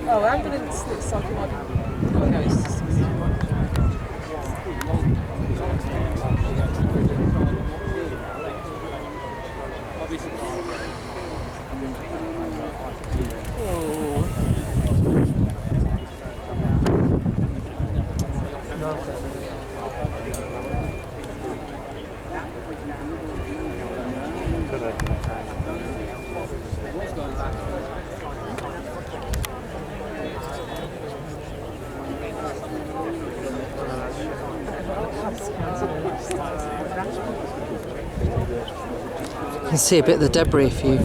Oh, ambulance looks like it might be. Oh no, it's. You can see a bit of the debris if you